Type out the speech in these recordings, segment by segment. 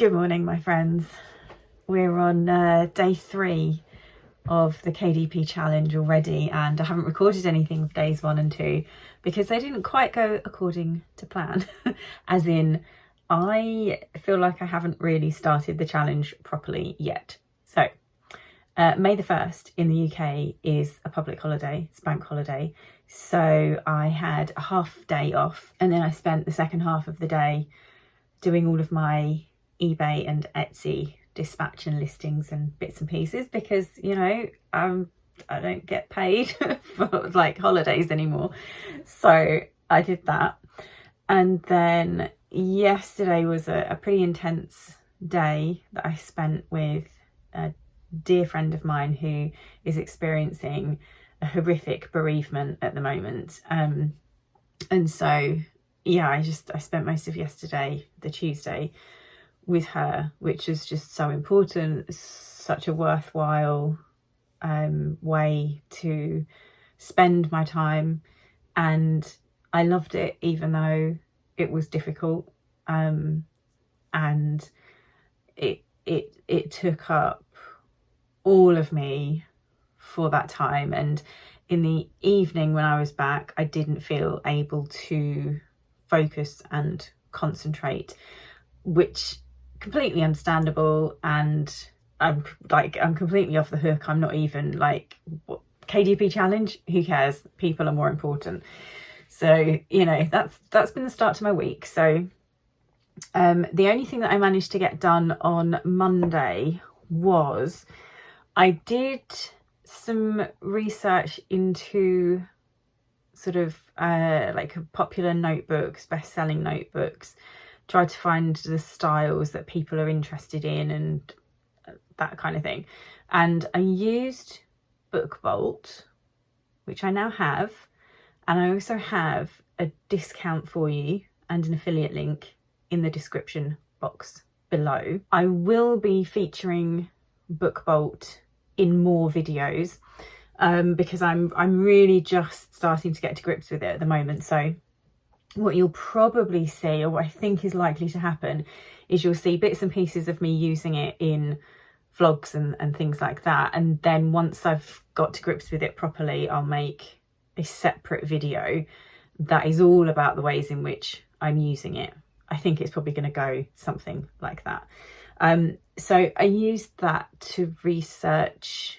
Good morning, my friends. We're on day 3 of the KDP challenge already, and I haven't recorded anything for days 1 and 2 because they didn't quite go according to plan. As in, I feel like I haven't really started the challenge properly yet. So May the 1st in the UK is a public holiday, it's a bank holiday. So I had a half day off, and then I spent the second half of the day doing all of my eBay and Etsy dispatch and listings and bits and pieces because, you know, I don't get paid for like holidays anymore. So I did that. And then yesterday was a pretty intense day that I spent with a dear friend of mine who is experiencing a horrific bereavement at the moment. And so, yeah, I spent most of yesterday, the Tuesday, with her, which is just so important, such a worthwhile way to spend my time, and I loved it even though it was difficult, and it took up all of me for that time. And in the evening when I was back, I didn't feel able to focus and concentrate, which completely understandable. And I'm completely off the hook. I'm not even like, what, KDP challenge, who cares? People are more important. So, you know, that's been the start to my week. So the only thing that I managed to get done on Monday was I did some research into sort of like popular notebooks, best-selling notebooks, tried to find the styles that people are interested in and that kind of thing. And I used BookBolt, which I now have, and I also have a discount for you and an affiliate link in the description box below. I will be featuring BookBolt in more videos because I'm really just starting to get to grips with it at the moment. So what you'll probably see, or what I think is likely to happen, is you'll see bits and pieces of me using it in vlogs and things like that. And then once I've got to grips with it properly, I'll make a separate video that is all about the ways in which I'm using it. I think it's probably going to go something like that. So I used that to research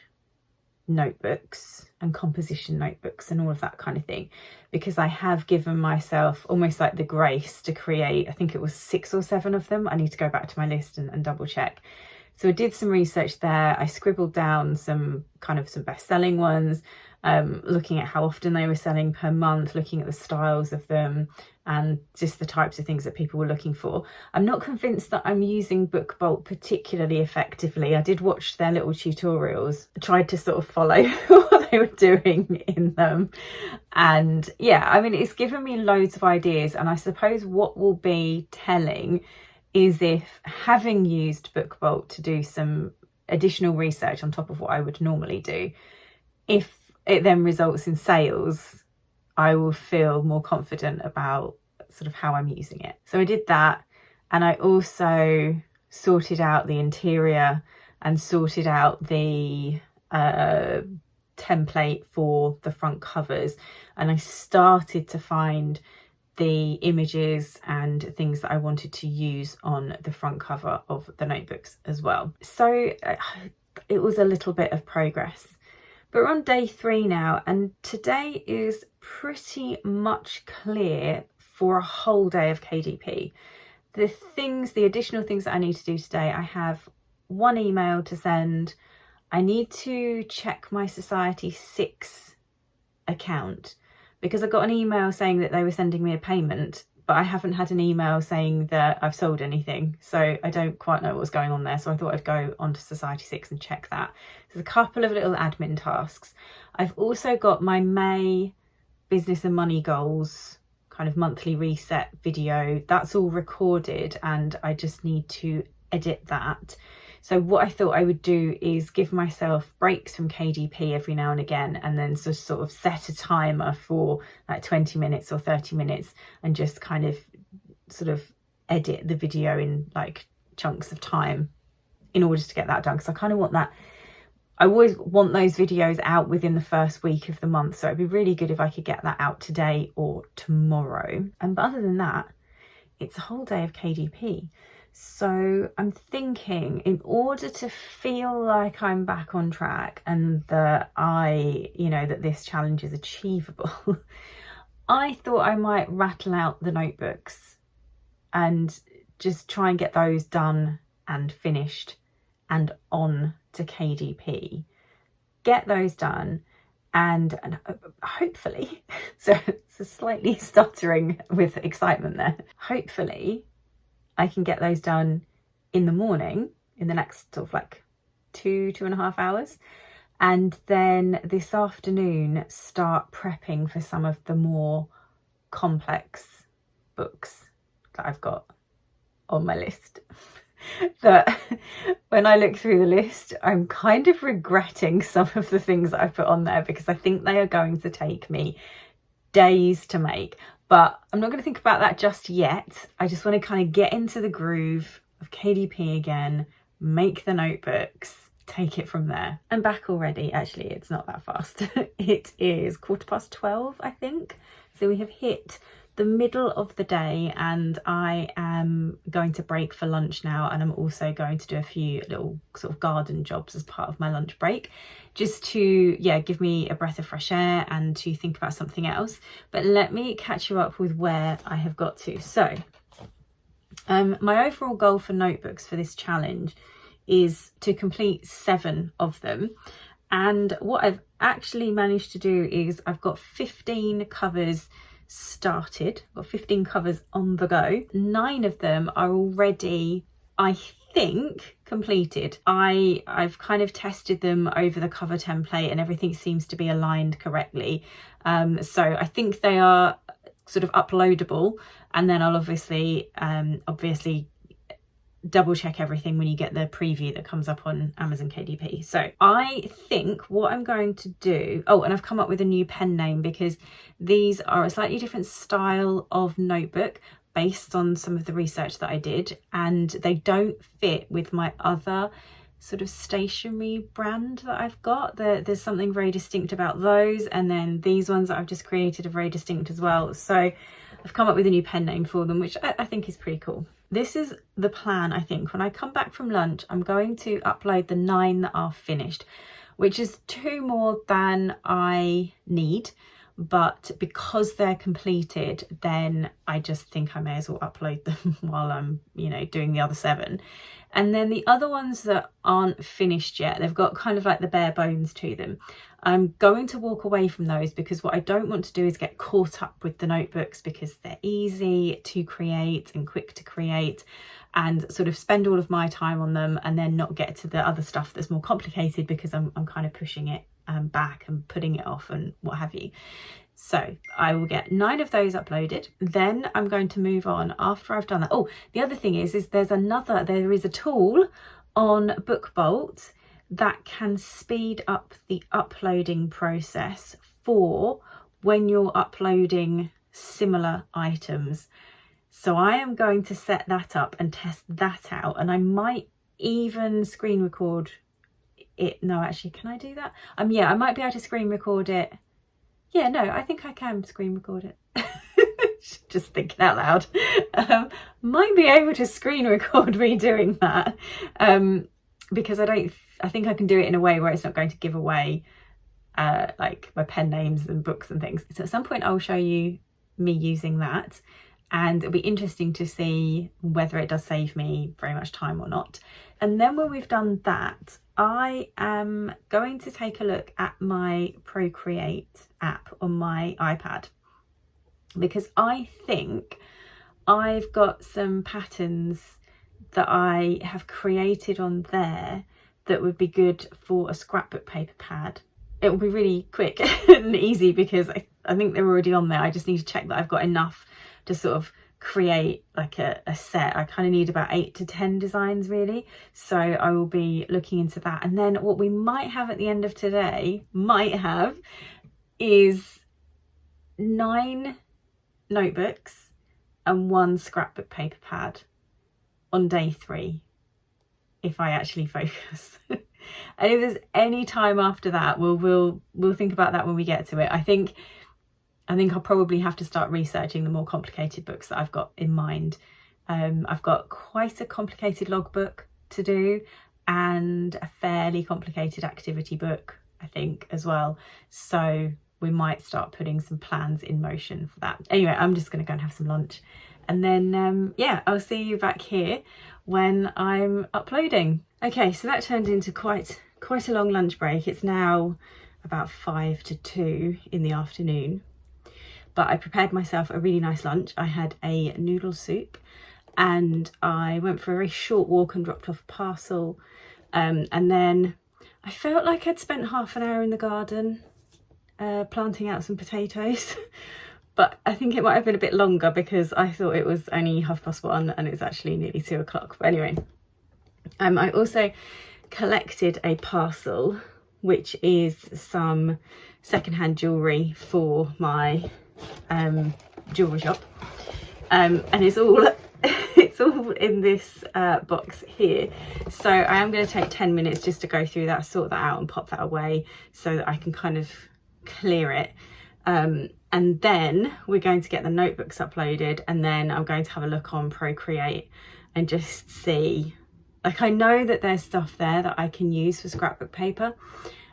notebooks and composition notebooks and all of that kind of thing, because I have given myself almost like the grace to create, I think it was 6 or 7 of them. I need to go back to my list and double check. So I did some research there. I scribbled down some best-selling ones, looking at how often they were selling per month, looking at the styles of them and just the types of things that people were looking for. I'm not convinced that I'm using BookBolt particularly effectively. I did watch their little tutorials, tried to sort of follow what they were doing in them. And yeah, I mean, it's given me loads of ideas. And I suppose what will be telling is if, having used BookBolt to do some additional research on top of what I would normally do, if it then results in sales, I will feel more confident about sort of how I'm using it. So I did that, and I also sorted out the interior and sorted out the template for the front covers, and I started to find the images and things that I wanted to use on the front cover of the notebooks as well. So it was a little bit of progress. But we're on day 3 now, and today is pretty much clear for a whole day of KDP. The additional things that I need to do today, I have 1 email to send. I need to check my Society 6 account because I got an email saying that they were sending me a payment, but I haven't had an email saying that I've sold anything. So I don't quite know what's going on there. So I thought I'd go onto Society 6 and check that. There's a couple of little admin tasks. I've also got my May business and money goals kind of monthly reset video. That's all recorded and I just need to edit that. So what I thought I would do is give myself breaks from KDP every now and again, and then sort of set a timer for like 20 minutes or 30 minutes and just kind of sort of edit the video in like chunks of time in order to get that done, because I kind of want that. I always want those videos out within the first week of the month, so it'd be really good if I could get that out today or tomorrow. And but other than that, it's a whole day of KDP. So I'm thinking, in order to feel like I'm back on track and that that this challenge is achievable, I thought I might rattle out the notebooks and just try and get those done and finished and on to KDP. Get those done and hopefully, so slightly stuttering with excitement there, hopefully I can get those done in the morning, in the next sort of like 2.5 hours. And then this afternoon, start prepping for some of the more complex books that I've got on my list. That when I look through the list, I'm kind of regretting some of the things that I've put on there, because I think they are going to take me days to make. But I'm not going to think about that just yet. I just want to kind of get into the groove of KDP again, make the notebooks, take it from there. I'm back already. Actually, it's not that fast. It is 12:15, I think. So we have hit the middle of the day, and I am going to break for lunch now, and I'm also going to do a few little sort of garden jobs as part of my lunch break, just to give me a breath of fresh air and to think about something else. But let me catch you up with where I have got to. So my overall goal for notebooks for this challenge is to complete 7 of them. And what I've actually managed to do is I've got 15 covers started. I've got 15 covers on the go. 9 of them are already, I think, completed. I've kind of tested them over the cover template and everything seems to be aligned correctly. So I think they are sort of uploadable, and then I'll obviously double check everything when you get the preview that comes up on Amazon KDP. So I think what I'm going to do, and I've come up with a new pen name, because these are a slightly different style of notebook based on some of the research that I did, and they don't fit with my other sort of stationery brand that I've got. There's something very distinct about those, and then these ones that I've just created are very distinct as well. So I've come up with a new pen name for them, which I think is pretty cool. This is the plan, I think. When I come back from lunch, I'm going to upload the 9 that are finished, which is 2 more than I need. But because they're completed, then I just think I may as well upload them while I'm, doing the other 7. And then the other ones that aren't finished yet, they've got kind of like the bare bones to them. I'm going to walk away from those, because what I don't want to do is get caught up with the notebooks, because they're easy to create and quick to create, and sort of spend all of my time on them and then not get to the other stuff that's more complicated, because I'm kind of pushing it back and putting it off and what have you. So I will get 9 of those uploaded. Then I'm going to move on after I've done that. Oh, the other thing is there is a tool on BookBolt that can speed up the uploading process for when you're uploading similar items. So I am going to set that up and test that out, and I might even screen record it. No, actually, can I do that? I might be able to screen record it. Yeah, no, I think I can screen record it. Just thinking out loud. Might be able to screen record me doing that, because I think I can do it in a way where it's not going to give away like my pen names and books and things. So at some point I'll show you me using that, and it'll be interesting to see whether it does save me very much time or not. And then when we've done that, I am going to take a look at my Procreate app on my iPad, because I think I've got some patterns that I have created on there that would be good for a scrapbook paper pad. It will be really quick and easy, because I think they're already on there. I just need to check that I've got enough to sort of create like a set. I kind of need about 8 to 10 designs really. So I will be looking into that. And then what we might have at the end of today, is 9 notebooks and 1 scrapbook paper pad. on day 3 if I actually focus. And if there's any time after that, we'll think about that when we get to it. I think I'll probably have to start researching the more complicated books that I've got in mind. I've got quite a complicated logbook to do and a fairly complicated activity book, I think, as well. So we might start putting some plans in motion for that. Anyway, I'm just going to go and have some lunch, and then yeah, I'll see you back here when I'm uploading. Okay, so that turned into quite a long lunch break. It's now about 5 to 2 in the afternoon, but I prepared myself a really nice lunch. I had a noodle soup, and I went for a very short walk and dropped off a parcel, and then I felt like I'd spent half an hour in the garden planting out some potatoes. But I think it might have been a bit longer because I thought it was only 1:30 and it's actually nearly 2 o'clock. But anyway, I also collected a parcel, which is some secondhand jewellery for my jewellery shop, and it's all in this box here. So I am going to take 10 minutes just to go through that, sort that out and pop that away so that I can kind of clear it. And then we're going to get the notebooks uploaded, and then I'm going to have a look on Procreate and just see, like, I know that there's stuff there that I can use for scrapbook paper,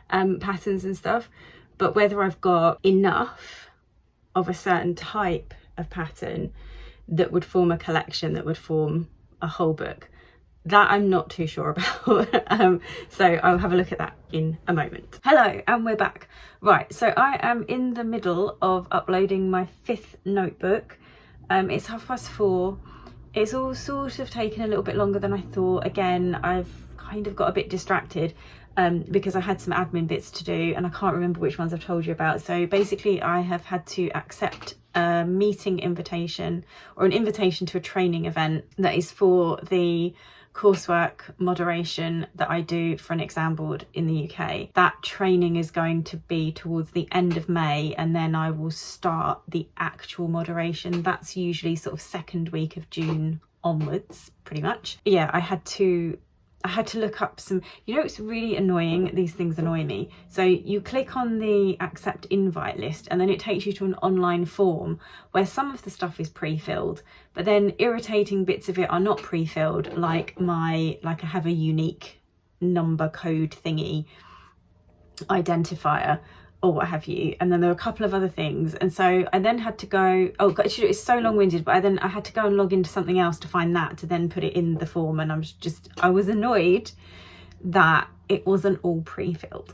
patterns and stuff, but whether I've got enough of a certain type of pattern that would form a collection, that would form a whole book, that I'm not too sure about. So I'll have a look at that in a moment. Hello, and we're back. Right, so I am in the middle of uploading my 5th notebook. It's 4:30. It's all sort of taken a little bit longer than I thought. Again, I've kind of got a bit distracted because I had some admin bits to do, and I can't remember which ones I've told you about. So basically I have had to accept a meeting invitation, or an invitation to a training event that is for the coursework moderation that I do for an exam board in the UK. That training is going to be towards the end of May, and then I will start the actual moderation. That's usually sort of 2nd week of June onwards, pretty much. Yeah, I had to look up some, you know, it's really annoying, these things annoy me. So you click on the accept invite list, and then it takes you to an online form where some of the stuff is pre-filled, but then irritating bits of it are not pre-filled, like I have a unique number code thingy identifier or what have you, and then there were a couple of other things, and so I then had to go, oh god, it's so long-winded, but I had to go and log into something else to find that, to then put it in the form, and I was annoyed that it wasn't all pre-filled.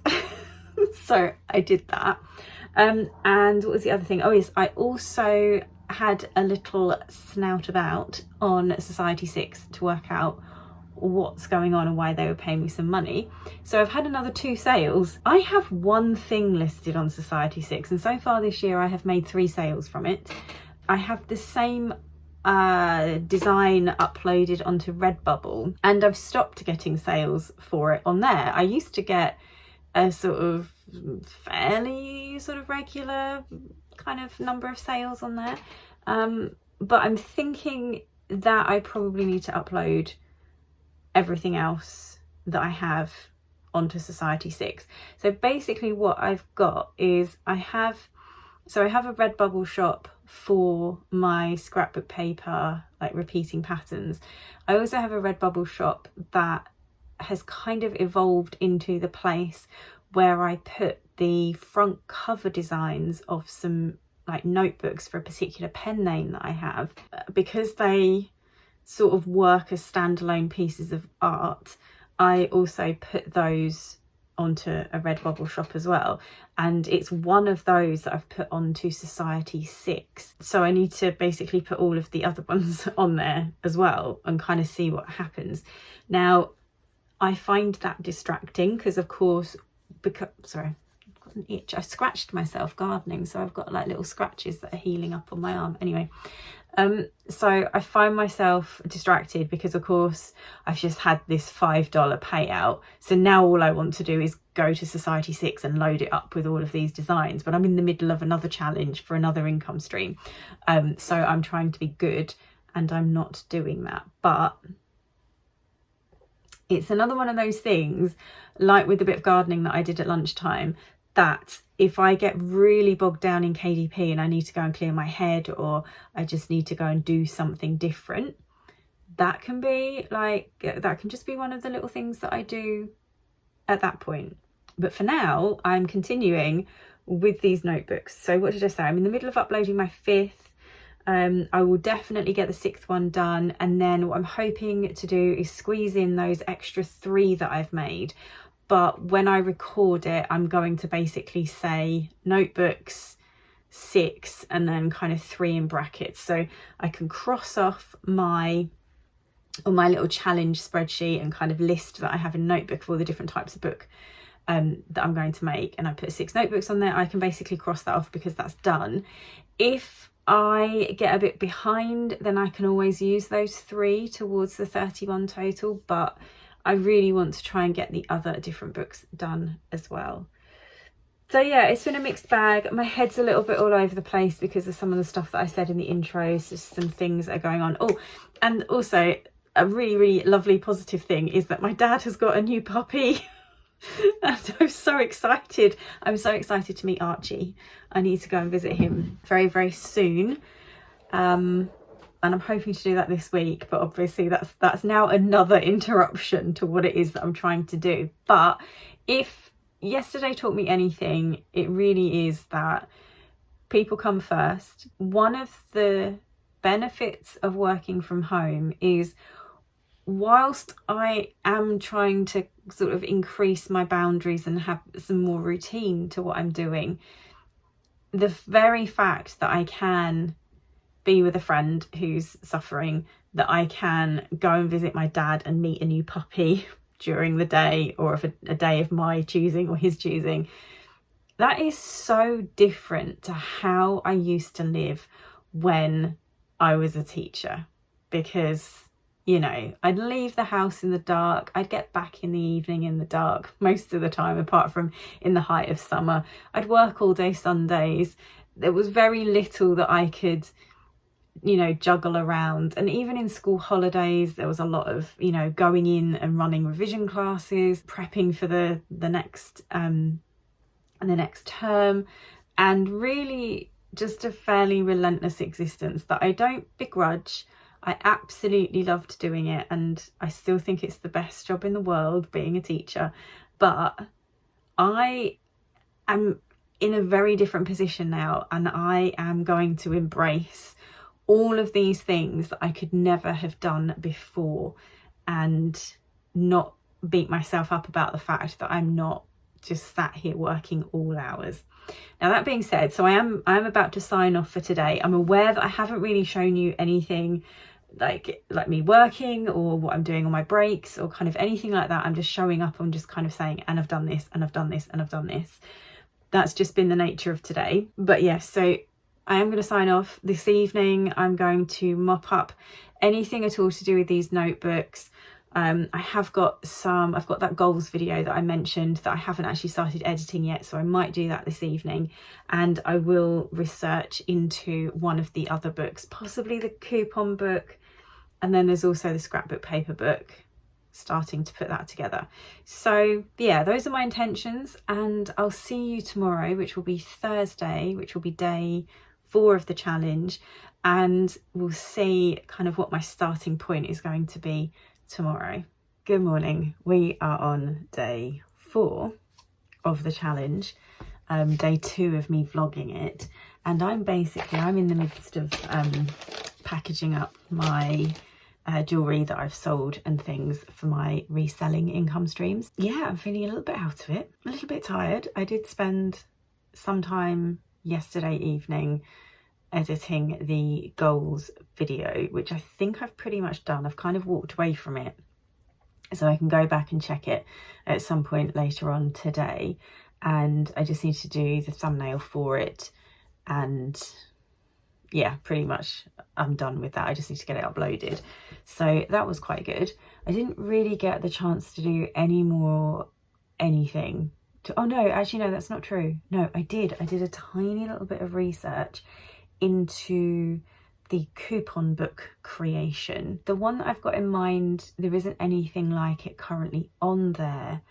So I did that, and what was the other thing? Oh yes, I also had a little snout about on Society 6 to work out what's going on and why they were paying me some money. So I've had another 2 sales. I have 1 thing listed on Society 6, and so far this year I have made 3 sales from it. I have the same design uploaded onto Redbubble, and I've stopped getting sales for it on there. I used to get a sort of fairly sort of regular kind of number of sales on there, but I'm thinking that I probably need to upload everything else that I have onto Society 6. So basically what I've got is I have a Redbubble shop for my scrapbook paper, like repeating patterns. I also have a Redbubble shop that has kind of evolved into the place where I put the front cover designs of some like notebooks for a particular pen name that I have, because they sort of work as standalone pieces of art. I also put those onto a Redbubble shop as well, and it's one of those that I've put onto Society 6, so I need to basically put all of the other ones on there as well and kind of see what happens. Now I find that distracting because, of course, sorry, I've got an itch. I scratched myself gardening, so I've got like little scratches that are healing up on my arm. Anyway, so I find myself distracted because, of course, I've just had this $5 payout. So now all I want to do is go to Society 6 and load it up with all of these designs. But I'm in the middle of another challenge for another income stream. So I'm trying to be good, and I'm not doing that. But It's another one of those things, like with the bit of gardening that I did at lunchtime, that if I get really bogged down in KDP and I need to go and clear my head, or I just need to go and do something different, that can be like, that can just be one of the little things that I do at that point. But for now, I'm continuing with these notebooks. So what did I say? I'm in the middle of uploading my 5th. I will definitely get the 6th one done, and then what I'm hoping to do is squeeze in those extra 3 that I've made. But when I record it, I'm going to basically say notebooks 6 and then kind of 3 in brackets, so I can cross off my little challenge spreadsheet and kind of list that I have in notebook of all the different types of book that I'm going to make, and I put 6 notebooks on there. I can basically cross that off because that's done. If I get a bit behind, then I can always use those 3 towards the 31 total, but I really want to try and get the other different books done as well. So yeah, it's been a mixed bag. My head's a little bit all over the place because of some of the stuff that I said in the intro, so some things that are going on. Oh, and also a really, really lovely positive thing is that my dad has got a new puppy. And I'm so excited. I'm so excited to meet Archie. I need to go and visit him very, very soon. And I'm hoping to do that this week, but obviously that's now another interruption to what it is that I'm trying to do. But if yesterday taught me anything, it really is that people come first. One of the benefits of working from home is, whilst I am trying to sort of increase my boundaries and have some more routine to what I'm doing, the very fact that I can be with a friend who's suffering, that I can go and visit my dad and meet a new puppy during the day, or if a day of my choosing or his choosing, that is so different to how I used to live when I was a teacher. Because, you know, I'd leave the house in the dark, I'd get back in the evening in the dark most of the time, apart from in the height of summer. I'd work all day Sundays. There was very little that I could, you know, juggle around. And even in school holidays, there was a lot of, you know, going in and running revision classes, prepping for the next term, and really just a fairly relentless existence that I don't begrudge. I absolutely loved doing it, and I still think it's the best job in the world, being a teacher. But I am in a very different position now, and I am going to embrace all of these things that I could never have done before, and not beat myself up about the fact that I'm not just sat here working all hours. Now, that being said, so I am about to sign off for today. I'm aware that I haven't really shown you anything like me working or what I'm doing on my breaks or kind of anything like that. I'm just showing up. I'm just kind of saying, and I've done this, and I've done this, and I've done this. That's just been the nature of today. But yes, so I am going to sign off this evening. I'm going to mop up anything at all to do with these notebooks. I've got that goals video that I mentioned that I haven't actually started editing yet, so I might do that this evening, and I will research into one of the other books, possibly the coupon book, and then there's also the scrapbook paper book, starting to put that together. So yeah, those are my intentions, and I'll see you tomorrow, which will be Thursday, which will be day 4 of the challenge, and we'll see kind of what my starting point is going to be tomorrow. Good morning. We are on day 4 of the challenge, day 2 of me vlogging it, and I'm in the midst of packaging up my jewellery that I've sold and things for my reselling income streams. Yeah, I'm feeling a little bit out of it, a little bit tired. I did spend some time yesterday evening editing the goals video, which I think I've pretty much done. I've kind of walked away from it so I can go back and check it at some point later on today, and I just need to do the thumbnail for it, and yeah, pretty much I'm done with that. I just need to get it uploaded. So that was quite good. I didn't really get the chance to do anything. Oh no, actually no, that's not true. No, I did a tiny little bit of research into the coupon book creation. The one that I've got in mind, there isn't anything like it currently on there,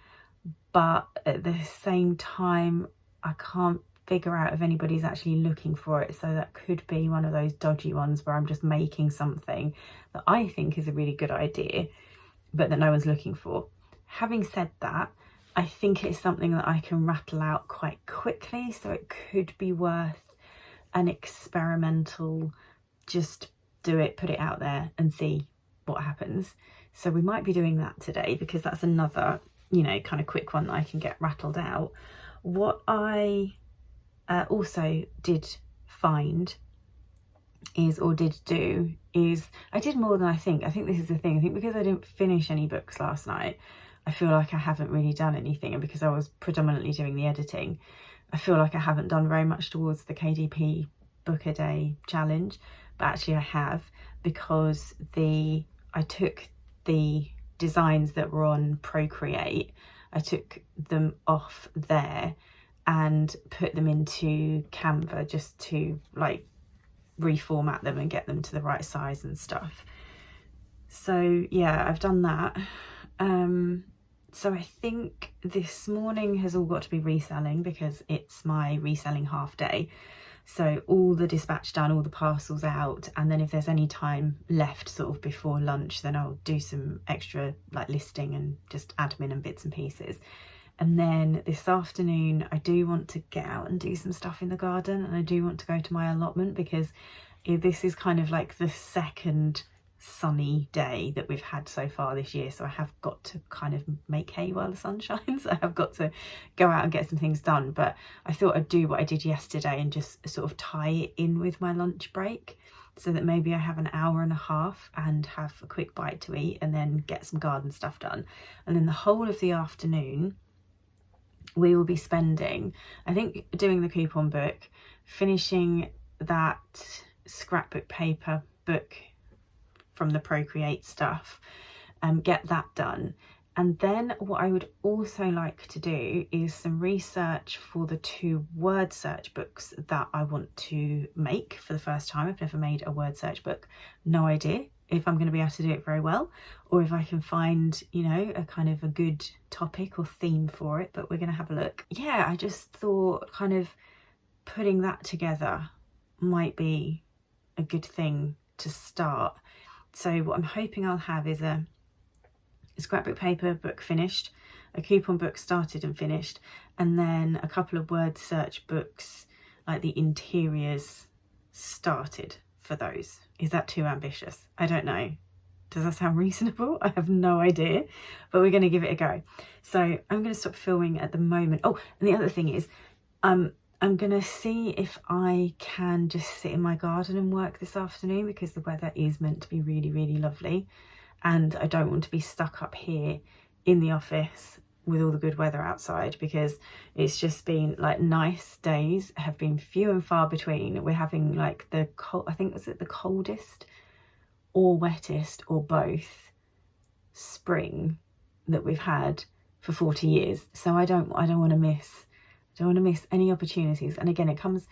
but at the same time I can't figure out if anybody's actually looking for it, so that could be one of those dodgy ones where I'm just making something that I think is a really good idea but that no one's looking for. Having said that, I think it's something that I can rattle out quite quickly, so it could be worth an experimental, just do it, put it out there and see what happens. So we might be doing that today, because that's another, you know, kind of quick one that I can get rattled out. What I also did find is, or did do, is I did more than I think. I think this is the thing. I think because I didn't finish any books last night, I feel like I haven't really done anything. And because I was predominantly doing the editing, I feel like I haven't done very much towards the KDP book a day challenge. But actually I have, because I took the designs that were on Procreate, I took them off there and put them into Canva just to like reformat them and get them to the right size and stuff. So yeah, I've done that. So I think this morning has all got to be reselling, because it's my reselling half day. So all the dispatch done, all the parcels out, and then if there's any time left sort of before lunch, then I'll do some extra like listing and just admin and bits and pieces. And then this afternoon I do want to get out and do some stuff in the garden, and I do want to go to my allotment, because this is kind of like the second sunny day that we've had so far this year, so I have got to kind of make hay while the sun shines. I have got to go out and get some things done, but I thought I'd do what I did yesterday and just sort of tie it in with my lunch break, so that maybe I have an hour and a half and have a quick bite to eat and then get some garden stuff done. And then the whole of the afternoon we will be spending, I think, doing the coupon book, finishing that scrapbook paper book from the Procreate stuff, get that done. And then what I would also like to do is some research for the 2 word search books that I want to make for the first time. I've never made a word search book. No idea if I'm going to be able to do it very well, or if I can find, you know, a kind of a good topic or theme for it, but we're going to have a look. Yeah, I just thought kind of putting that together might be a good thing to start. So what I'm hoping I'll have is a scrapbook paper book finished, a coupon book started and finished, and then a couple of word search books, like the interiors, started for those. Is that too ambitious? I don't know. Does that sound reasonable? I have no idea, but we're going to give it a go. So I'm going to stop filming at the moment. Oh, and the other thing is, I'm going to see if I can just sit in my garden and work this afternoon, because the weather is meant to be really, really lovely. And I don't want to be stuck up here in the office with all the good weather outside, because it's just been like nice days have been few and far between. We're having like the cold, I think, was it the coldest or wettest or both spring that we've had for 40 years. So I don't want to miss any opportunities. And again, it comes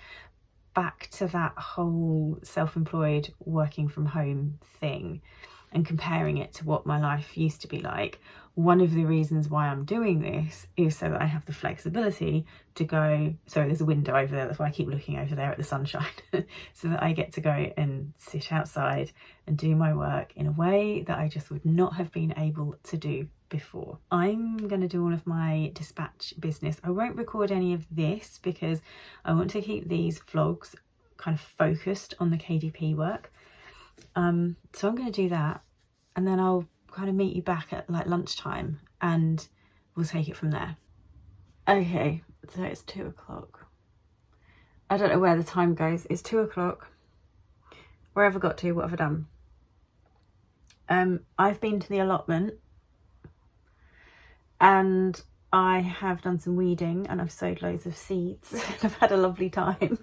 back to that whole self-employed working from home thing and comparing it to what my life used to be like. One of the reasons why I'm doing this is so that I have the flexibility to go, sorry, there's a window over there, that's why I keep looking over there at the sunshine, so that I get to go and sit outside and do my work in a way that I just would not have been able to do before. I'm going to do all of my dispatch business. I won't record any of this because I want to keep these vlogs kind of focused on the KDP work. So I'm going to do that, and then I'll kind of meet you back at like lunchtime and we'll take it from there. Okay, so it's 2 o'clock. I don't know where the time goes. It's 2 o'clock. Where have I got to? What have I done? I've been to the allotment and I have done some weeding and I've sowed loads of seeds. I've had a lovely time.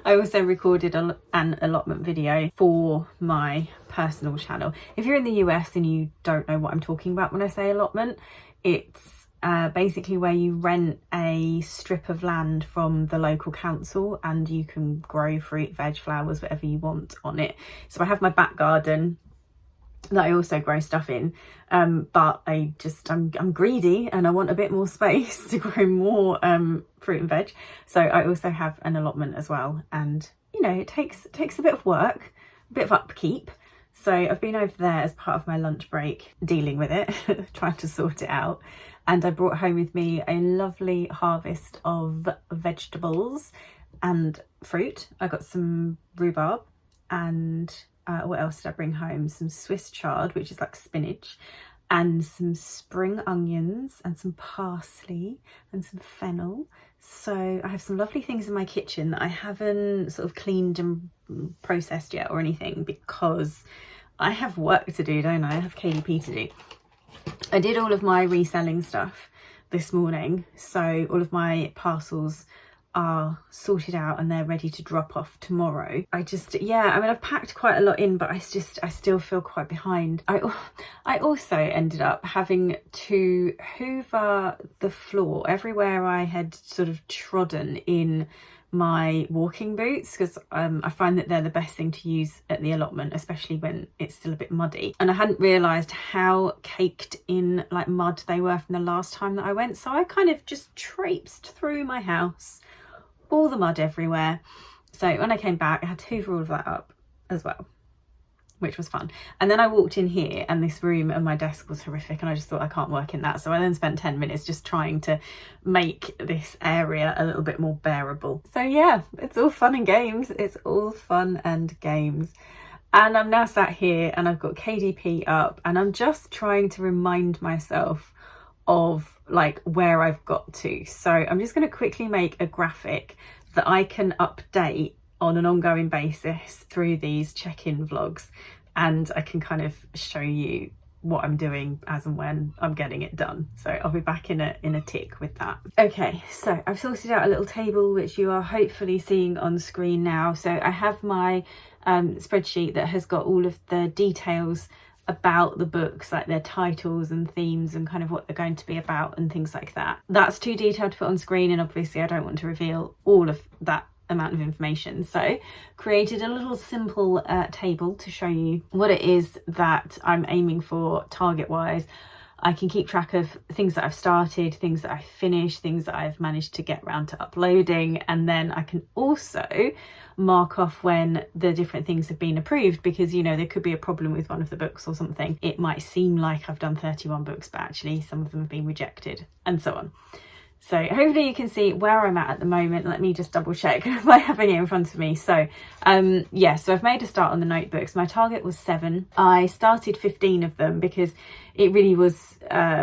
I also recorded an allotment video for my personal channel. If you're in the US and you don't know what I'm talking about when I say allotment, it's basically where you rent a strip of land from the local council and you can grow fruit, veg, flowers, whatever you want on it. So I have my back garden that I also grow stuff in, but I'm greedy and I want a bit more space to grow more fruit and veg. So I also have an allotment as well, and you know, it takes a bit of work, a bit of upkeep. So I've been over there as part of my lunch break dealing with it, trying to sort it out. And I brought home with me a lovely harvest of vegetables and fruit. I got some rhubarb and what else did I bring home? Some Swiss chard, which is like spinach, and some spring onions and some parsley and some fennel. So I have some lovely things in my kitchen that I haven't sort of cleaned and processed yet or anything, because I have work to do, don't I? I have KDP to do. I did all of my reselling stuff this morning, so all of my parcels are sorted out and they're ready to drop off tomorrow. I've packed quite a lot in, but I still feel quite behind. I also ended up having to hoover the floor everywhere I had sort of trodden in my walking boots, because I find that they're the best thing to use at the allotment, especially when it's still a bit muddy. And I hadn't realised how caked in like mud they were from the last time that I went, so I kind of just traipsed through my house, all the mud everywhere. So when I came back, I had to hoover all of that up as well, which was fun. And then I walked in here and this room and my desk was horrific, and I just thought I can't work in that. So I then spent 10 minutes just trying to make this area a little bit more bearable. So yeah, it's all fun and games. It's all fun and games. And I'm now sat here and I've got KDP up and I'm just trying to remind myself of like where I've got to. So I'm just going to quickly make a graphic that I can update on an ongoing basis through these check-in vlogs, and I can kind of show you what I'm doing as and when I'm getting it done. So I'll be back in a tick with that. Okay, so I've sorted out a little table which you are hopefully seeing on screen now. So I have my spreadsheet that has got all of the details about the books, like their titles and themes and kind of what they're going to be about and things like that. That's too detailed to put on screen, and obviously I don't want to reveal all of that amount of information, so created a little simple table to show you what it is that I'm aiming for target wise. I can keep track of things that I've started, things that I've finished, things that I've managed to get around to uploading, and then I can also mark off when the different things have been approved, because you know there could be a problem with one of the books or something. It might seem like I've done 31 books, but actually some of them have been rejected, and so on. So hopefully you can see where I'm at the moment. Let me just double check by having it in front of me. So so I've made a start on the notebooks. My target was 7. I started 15 of them because it really was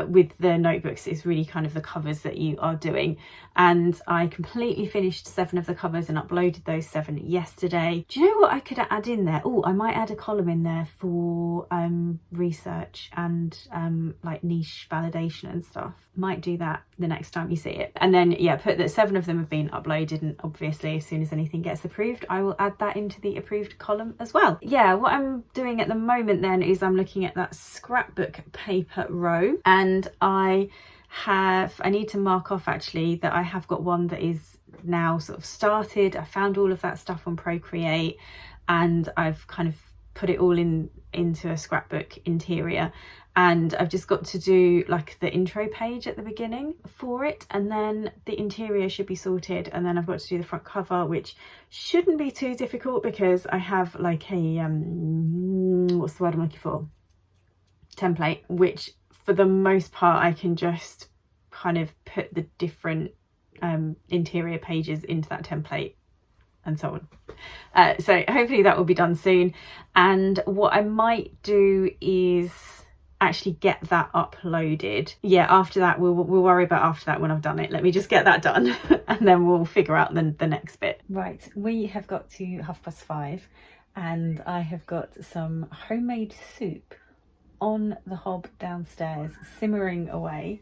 with the notebooks, it's really kind of the covers that you are doing. And I completely finished 7 of the covers and uploaded those 7 yesterday. Do you know what I could add in there? Oh, I might add a column in there for research and like niche validation and stuff. Might do that the next time you see it. And then yeah, put that 7 of them have been uploaded, and obviously as soon as anything gets approved I will add that into the approved column as well. Yeah, what I'm doing at the moment then is I'm looking at that scrapbook paper row, and I need to mark off actually that I have got one that is now sort of started. I found all of that stuff on Procreate and I've kind of put it all into a scrapbook interior, and I've just got to do like the intro page at the beginning for it, and then the interior should be sorted, and then I've got to do the front cover, which shouldn't be too difficult because I have like a what's the word I'm looking for, template, which for the most part I can just kind of put the different interior pages into that template and so on. So hopefully that will be done soon, and what I might do is actually get that uploaded. Yeah, after that we'll worry about after that when I've done it. Let me just get that done and then we'll figure out the next bit. Right, we have got to 5:30 and I have got some homemade soup on the hob downstairs simmering away,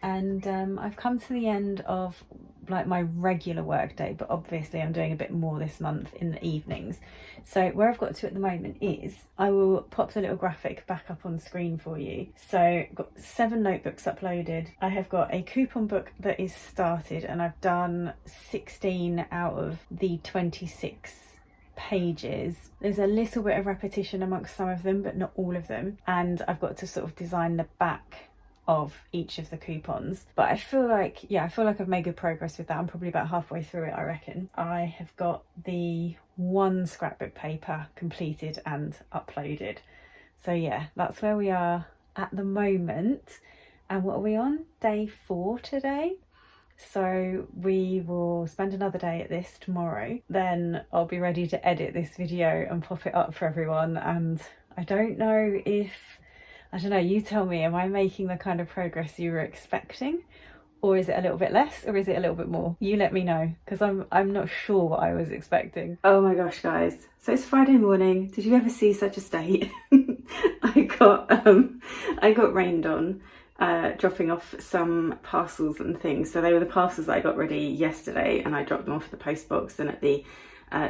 and I've come to the end of like my regular work day, but obviously I'm doing a bit more this month in the evenings. So where I've got to at the moment is, I will pop the little graphic back up on screen for you. So I've got 7 notebooks uploaded. I have got a coupon book that is started, and I've done 16 out of the 26 pages. There's a little bit of repetition amongst some of them, but not all of them, and I've got to sort of design the back of each of the coupons. But I feel like I've made good progress with that. I'm probably about halfway through it, I reckon. I have got the 1 scrapbook paper completed and uploaded. So yeah, that's where we are at the moment. And what are we on? Day 4 today. So we will spend another day at this tomorrow. Then I'll be ready to edit this video and pop it up for everyone. And I don't know, you tell me, am I making the kind of progress you were expecting? Or is it a little bit less, or is it a little bit more? You let me know, because I'm not sure what I was expecting. Oh my gosh, guys. So it's Friday morning. Did you ever see such a state? I got rained on dropping off some parcels and things. So they were the parcels that I got ready yesterday, and I dropped them off at the post box and at the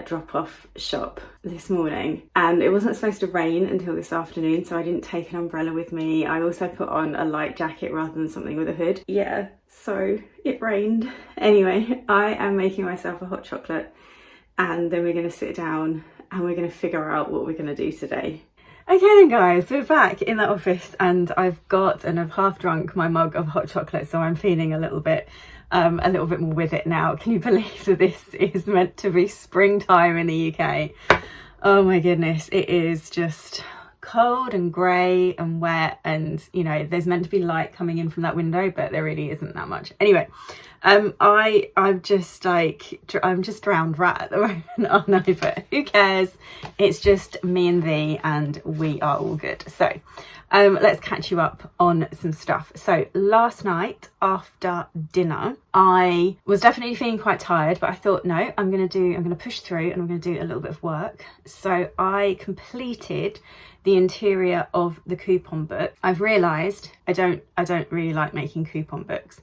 drop-off shop this morning. And it wasn't supposed to rain until this afternoon, so I didn't take an umbrella with me. I also put on a light jacket rather than something with a hood. Yeah, so it rained. Anyway, I am making myself a hot chocolate, and then we're going to sit down and we're going to figure out what we're going to do today. Okay then guys, we're back in the office, and I've half drunk my mug of hot chocolate, so I'm feeling a little bit more with it now. Can you believe that this is meant to be springtime in the UK? Oh my goodness, it is just cold and grey and wet, and you know, there's meant to be light coming in from that window, but there really isn't that much. Anyway, I'm just drowned rat at the moment. Oh no, but who cares? It's just me and thee, and we are all good. So let's catch you up on some stuff. So last night after dinner, I was definitely feeling quite tired, but I thought, no, I'm going to push through, and I'm going to do a little bit of work. So I completed the interior of the coupon book. I've realised I don't really like making coupon books.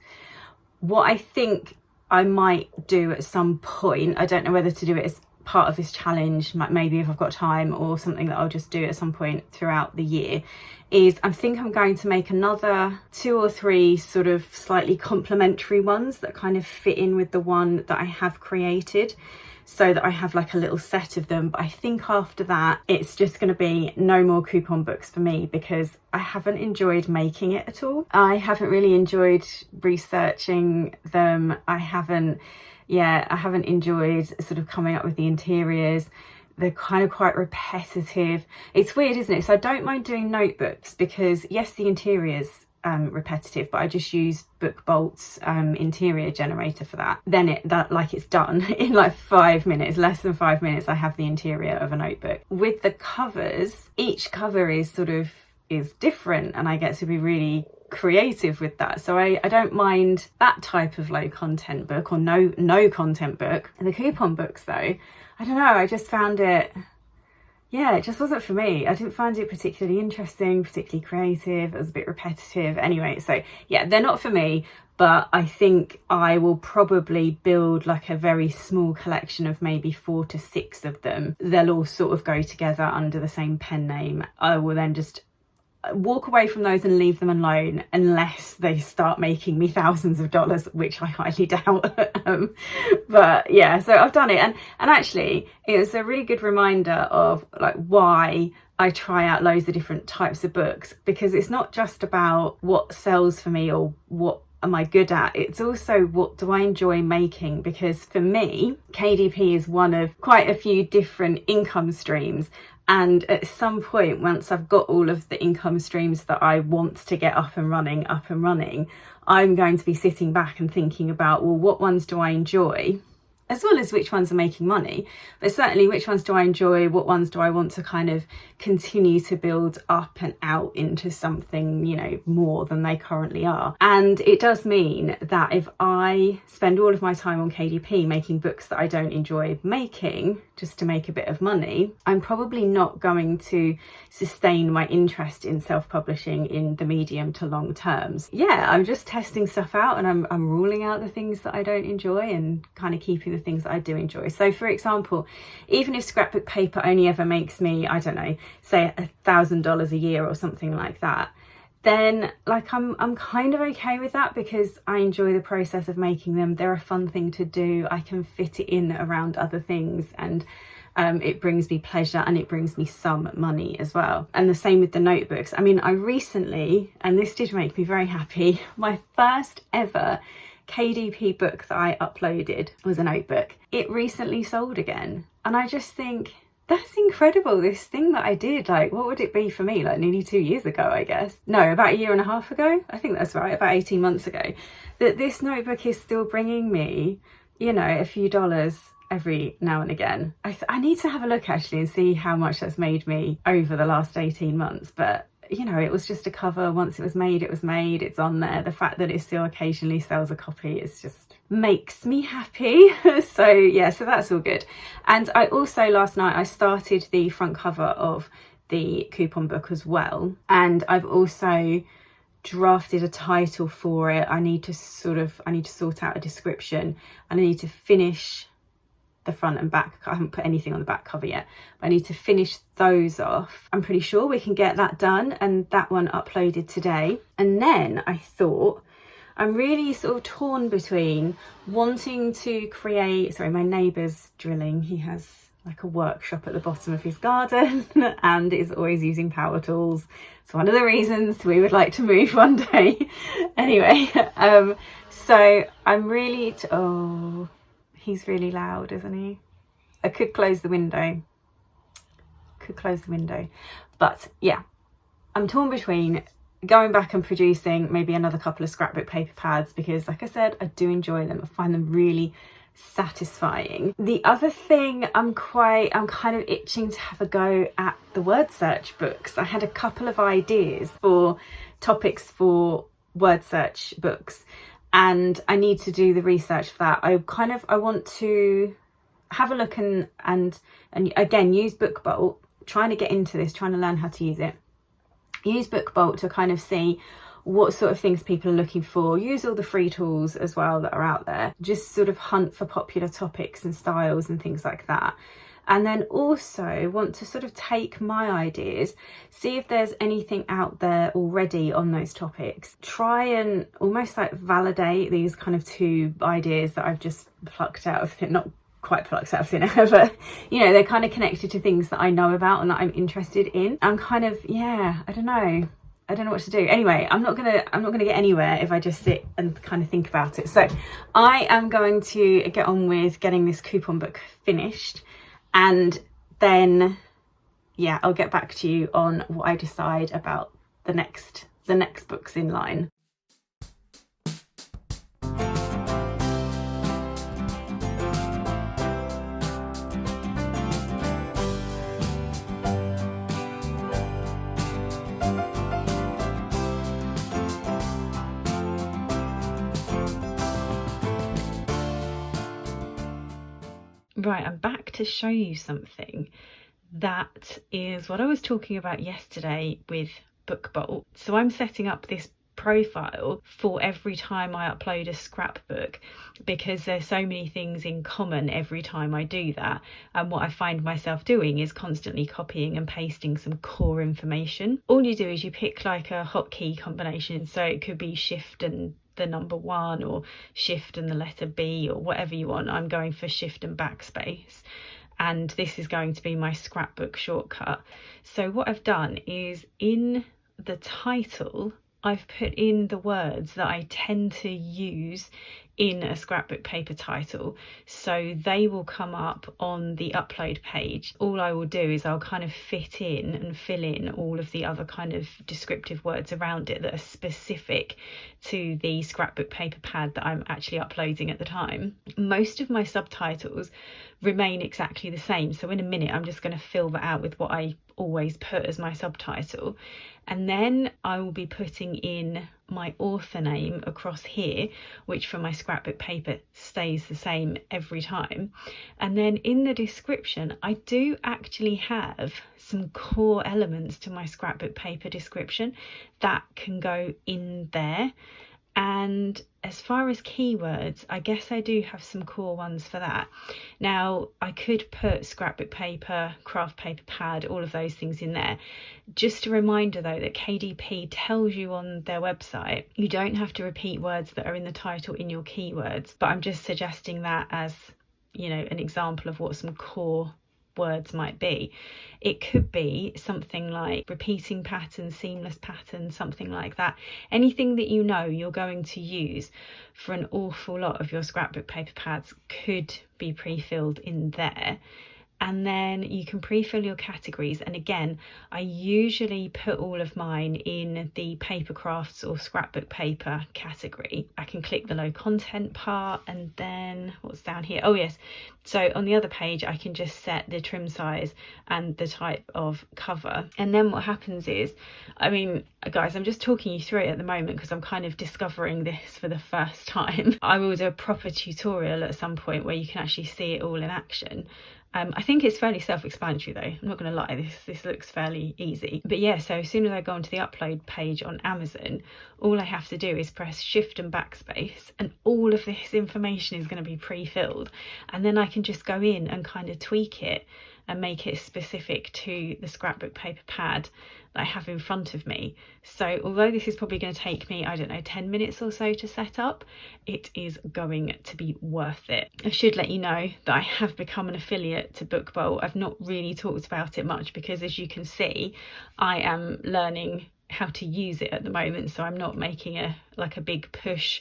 What I think I might do at some point, I don't know whether to do it as part of this challenge, maybe if I've got time, or something that I'll just do at some point throughout the year, is I think I'm going to make another 2 or 3 sort of slightly complementary ones that kind of fit in with the one that I have created, so that I have like a little set of them. But I think after that, it's just going to be no more coupon books for me, because I haven't enjoyed making it at all. I haven't really enjoyed researching them. I haven't enjoyed sort of coming up with the interiors. They're kind of quite repetitive. It's weird, isn't it? So I don't mind doing notebooks, because yes, the interior's repetitive, but I just use BookBolt's interior generator for that. Then it's done in like 5 minutes, less than 5 minutes. I have the interior of a notebook. With the covers, each cover is different, and I get to be really creative with that. So I don't mind that type of low content book, or no content book. And the coupon books though, I don't know, I just found it just wasn't for me. I didn't find it particularly interesting, particularly creative. It was a bit repetitive. Anyway, so yeah, they're not for me, but I think I will probably build like a very small collection of maybe 4 to 6 of them. They'll all sort of go together under the same pen name. I will then just walk away from those and leave them alone, unless they start making me thousands of dollars, which I highly doubt. But yeah, so I've done it, and actually it was a really good reminder of like why I try out loads of different types of books, because it's not just about what sells for me or what am I good at, it's also what do I enjoy making. Because for me, KDP is one of quite a few different income streams, and at some point, once I've got all of the income streams that I want to get up and running, I'm going to be sitting back and thinking about, well, what ones do I enjoy as well as which ones are making money, but certainly which ones do I enjoy, what ones do I want to kind of continue to build up and out into something, you know, more than they currently are. And it does mean that if I spend all of my time on KDP making books that I don't enjoy making just to make a bit of money, I'm probably not going to sustain my interest in self-publishing in the medium to long terms. Yeah, I'm just testing stuff out, and I'm ruling out the things that I don't enjoy and kind of keeping the things that I do enjoy. So for example, even if scrapbook paper only ever makes me, I don't know, say $1,000 a year or something like that, then like I'm kind of okay with that, because I enjoy the process of making them. They're a fun thing to do. I can fit it in around other things, and it brings me pleasure and it brings me some money as well. And the same with the notebooks. I mean, I recently, and this did make me very happy, my first ever KDP book that I uploaded was a notebook. It recently sold again, and I just think, that's incredible. This thing that I did, like, what would it be for me, like nearly 2 years ago, I guess, no, about a year and a half ago, I think that's right, about 18 months ago, that this notebook is still bringing me, you know, a few dollars every now and again. I need to have a look actually and see how much that's made me over the last 18 months, but you know, it was just a cover. Once it was made, it's on there. The fact that it still occasionally sells a copy is just makes me happy. So yeah, so that's all good. And I also, last night, I started the front cover of the coupon book as well, and I've also drafted a title for it. I need to sort out a description, and I need to finish the front and back. I haven't put anything on the back cover yet, but I need to finish those off. I'm pretty sure we can get that done and that one uploaded today. And then I thought, I'm really sort of torn between wanting to create, sorry, my neighbour's drilling. He has like a workshop at the bottom of his garden and is always using power tools. It's one of the reasons we would like to move one day. Anyway, so I'm really, oh, he's really loud, isn't he? I could close the window. But yeah, I'm torn between going back and producing maybe another couple of scrapbook paper pads, because like I said, I do enjoy them. I find them really satisfying. The other thing, I'm kind of itching to have a go at the word search books. I had a couple of ideas for topics for word search books, and I need to do the research for that. I want to have a look and again use BookBolt, trying to get into this, trying to learn how to use it. Use BookBolt to kind of see what sort of things people are looking for. Use all the free tools as well that are out there. Just sort of hunt for popular topics and styles and things like that. And then also want to sort of take my ideas, see if there's anything out there already on those topics. Try and almost like validate these kind of two ideas that I've just plucked out of thin, not quite plucked out of thin air, but you know, they're kind of connected to things that I know about and that I'm interested in. I'm kind of, yeah, I don't know what to do. Anyway, I'm not gonna get anywhere if I just sit and kind of think about it. So I am going to get on with getting this coupon book finished, and then yeah, I'll get back to you on what I decide about the next books in line. Right, I'm back to show you something that is what I was talking about yesterday with BookBolt. So I'm setting up this profile for every time I upload a scrapbook, because there's so many things in common every time I do that. And what I find myself doing is constantly copying and pasting some core information. All you do is you pick like a hotkey combination. So it could be Shift and the number 1, or Shift and the letter B, or whatever you want. I'm going for Shift and backspace, and this is going to be my scrapbook shortcut. So what I've done is in the title I've put in the words that I tend to use in a scrapbook paper title, so they will come up on the upload page. All I will do is I'll kind of fit in and fill in all of the other kind of descriptive words around it that are specific to the scrapbook paper pad that I'm actually uploading at the time. Most of my subtitles remain exactly the same, so in a minute I'm just going to fill that out with what I always put as my subtitle, and then I will be putting in my author name across here, which for my scrapbook paper stays the same every time. And then in the description, I do actually have some core elements to my scrapbook paper description that can go in there. And as far as keywords, I guess I do have some core ones for that. Now, I could put scrapbook paper, craft paper pad, all of those things in there. Just a reminder though that KDP tells you on their website you don't have to repeat words that are in the title in your keywords, but I'm just suggesting that as, you know, an example of what some core words might be. It could be something like repeating pattern, seamless pattern, something like that. Anything that you know you're going to use for an awful lot of your scrapbook paper pads could be pre-filled in there. And then you can pre-fill your categories, and again I usually put all of mine in the paper crafts or scrapbook paper category. I can click the low content part, and then what's down here, oh yes, so on the other page I can just set the trim size and the type of cover. And then what happens is, I mean guys, I'm just talking you through it at the moment because I'm kind of discovering this for the first time. I will do a proper tutorial at some point where you can actually see it all in action. I think it's fairly self-explanatory though, I'm not going to lie, this looks fairly easy. But yeah, so as soon as I go onto the upload page on Amazon, all I have to do is press shift and backspace and all of this information is going to be pre-filled, and then I can just go in and kind of tweak it and make it specific to the scrapbook paper pad that I have in front of me. So although this is probably going to take me, I don't know, 10 minutes or so to set up, it is going to be worth it. I should let you know that I have become an affiliate to BookBolt. I've not really talked about it much because, as you can see, I am learning how to use it at the moment, so I'm not making a big push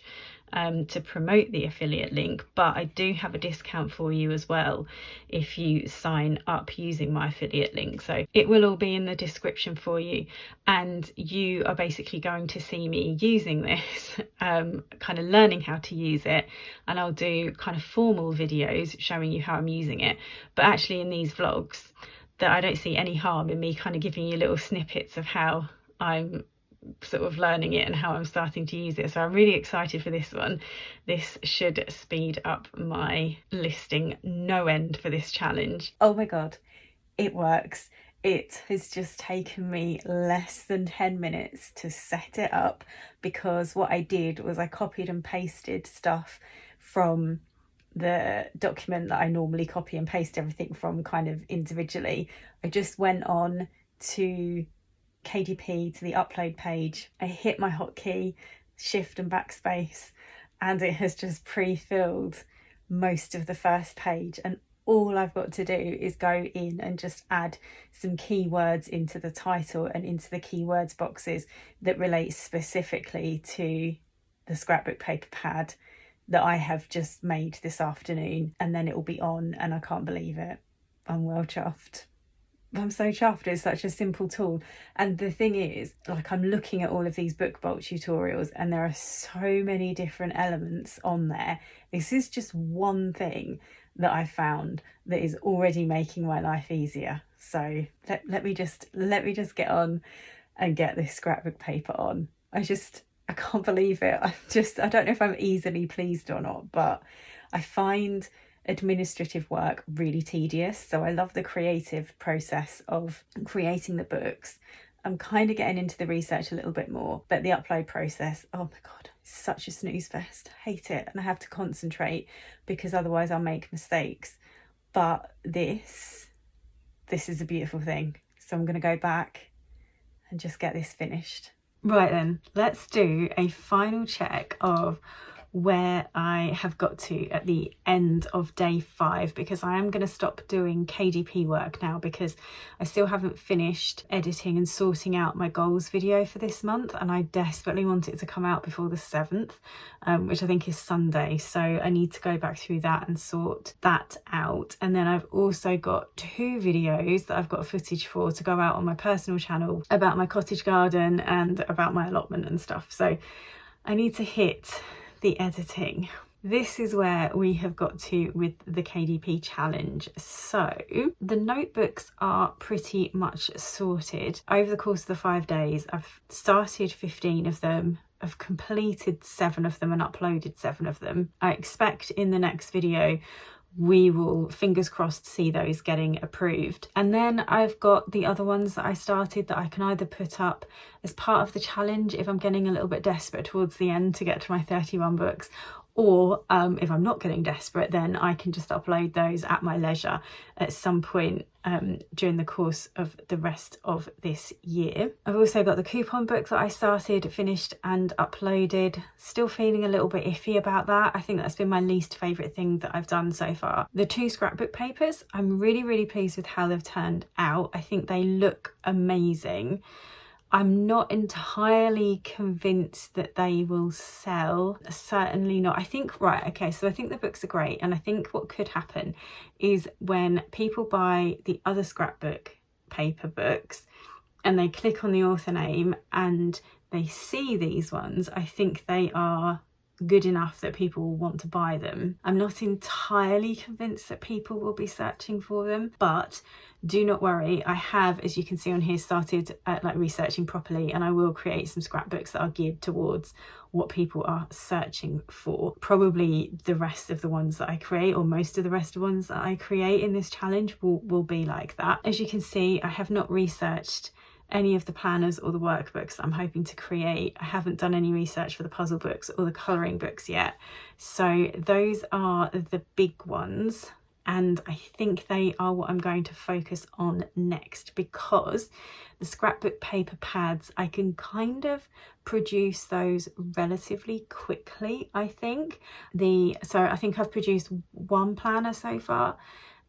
to promote the affiliate link, but I do have a discount for you as well if you sign up using my affiliate link. So it will all be in the description for you, and you are basically going to see me using this, kind of learning how to use it, and I'll do kind of formal videos showing you how I'm using it. But actually in these vlogs, that I don't see any harm in me kind of giving you little snippets of how I'm sort of learning it and how I'm starting to use it. So I'm really excited for this one. This should speed up my listing no end for this challenge. Oh my god, it works. It has just taken me less than 10 minutes to set it up, because what I did was I copied and pasted stuff from the document that I normally copy and paste everything from kind of individually. I just went on to KDP, to the upload page, I hit my hotkey, shift and backspace, and it has just pre-filled most of the first page, and all I've got to do is go in and just add some keywords into the title and into the keywords boxes that relate specifically to the scrapbook paper pad that I have just made this afternoon, and then it will be on, and I can't believe it. I'm well chuffed. I'm so chuffed. It's such a simple tool. And the thing is, like, I'm looking at all of these BookBolt tutorials and there are so many different elements on there. This is just one thing that I found that is already making my life easier. So let me just get on and get this scrapbook paper on. I can't believe it. I don't know if I'm easily pleased or not, but I find administrative work really tedious, so I love the creative process of creating the books. I'm kind of getting into the research a little bit more, but the upload process, oh my god, it's such a snooze fest. I hate it, and I have to concentrate because otherwise I'll make mistakes. But this is a beautiful thing, so I'm going to go back and just get this finished. Right then, let's do a final check of where I have got to at the end of day 5, because I am going to stop doing KDP work now, because I still haven't finished editing and sorting out my goals video for this month, and I desperately want it to come out before the 7th, which I think is Sunday. So I need to go back through that and sort that out. And then I've also got 2 videos that I've got footage for to go out on my personal channel about my cottage garden and about my allotment and stuff. So I need to hit the editing. This is where we have got to with the KDP challenge. So the notebooks are pretty much sorted. Over the course of the 5 days, I've started 15 of them. I've completed 7 of them and uploaded 7 of them. I expect in the next video we will, fingers crossed, see those getting approved. And then I've got the other ones that I started that I can either put up as part of the challenge if I'm getting a little bit desperate towards the end to get to my 31 books, or if I'm not getting desperate, then I can just upload those at my leisure at some point during the course of the rest of this year. I've also got the coupon book that I started, finished and uploaded. Still feeling a little bit iffy about that. I think that's been my least favourite thing that I've done so far. The 2 scrapbook papers, I'm really pleased with how they've turned out. I think they look amazing. I'm not entirely convinced that they will sell. Certainly not. I think, right, okay, so I think the books are great, and I think what could happen is when people buy the other scrapbook paper books and they click on the author name and they see these ones, I think they are good enough that people will want to buy them. I'm not entirely convinced that people will be searching for them, but do not worry. I have, as you can see on here, started like researching properly, and I will create some scrapbooks that are geared towards what people are searching for. Probably the rest of the ones that I create, or most of the rest of the ones that I create in this challenge will be like that. As you can see, I have not researched any of the planners or the workbooks that I'm hoping to create. I haven't done any research for the puzzle books or the colouring books yet. So those are the big ones, and I think they are what I'm going to focus on next, because the scrapbook paper pads, I can kind of produce those relatively quickly, I think. So I think I've produced 1 planner so far,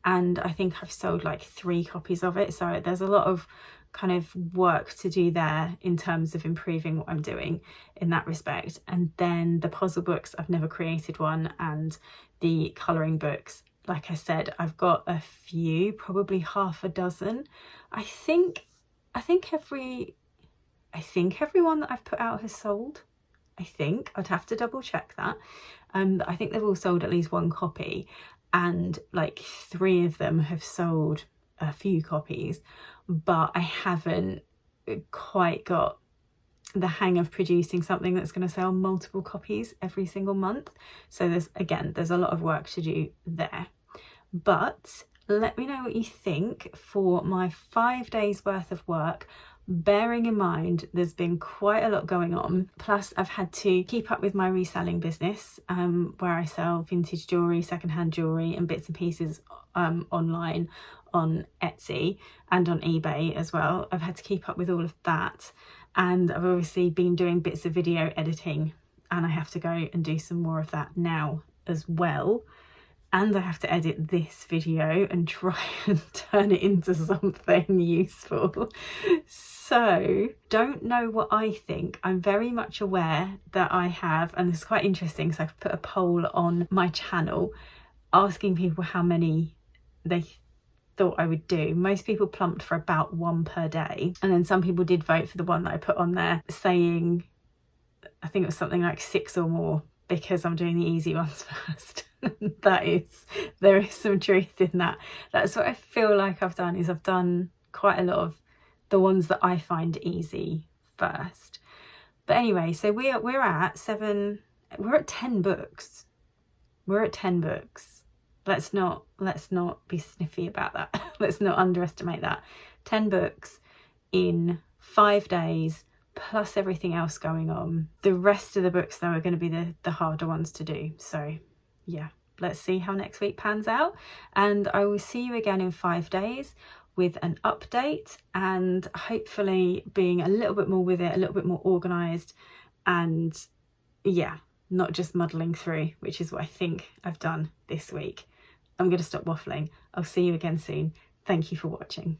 and I think I've sold like 3 copies of it. So there's a lot of kind of work to do there in terms of improving what I'm doing in that respect. And then the puzzle books, I've never created one, and the colouring books, like I said, I've got a few, probably half a dozen. I think every one that I've put out has sold. I think I'd have to double check that. I think they've all sold at least 1 copy, and like 3 of them have sold a few copies, but I haven't quite got the hang of producing something that's going to sell multiple copies every single month. So there's a lot of work to do there. But let me know what you think for my 5 days worth of work, bearing in mind there's been quite a lot going on. Plus I've had to keep up with my reselling business, where I sell vintage jewellery, secondhand jewellery and bits and pieces online on Etsy and on eBay as well. I've had to keep up with all of that, and I've obviously been doing bits of video editing, and I have to go and do some more of that now as well. And I have to edit this video and try and turn it into something useful. So don't know what I think. I'm very much aware that I have, and this is quite interesting, so I've put a poll on my channel asking people how many they thought I would do. Most people plumped for about 1 per day, and then some people did vote for the one that I put on there, saying I think it was something like 6 or more, because I'm doing the easy ones first. There is some truth in that. That's what I feel like I've done, is I've done quite a lot of the ones that I find easy first. But anyway, so we're at 10 books. We're at 10 books. Let's not be sniffy about that. Let's not underestimate that. 10 books in 5 days, plus everything else going on. The rest of the books though are going to be the harder ones to do. So yeah, let's see how next week pans out, and I will see you again in 5 days with an update, and hopefully being a little bit more with it, a little bit more organised, and yeah, not just muddling through, which is what I think I've done this week. I'm going to stop waffling. I'll see you again soon. Thank you for watching.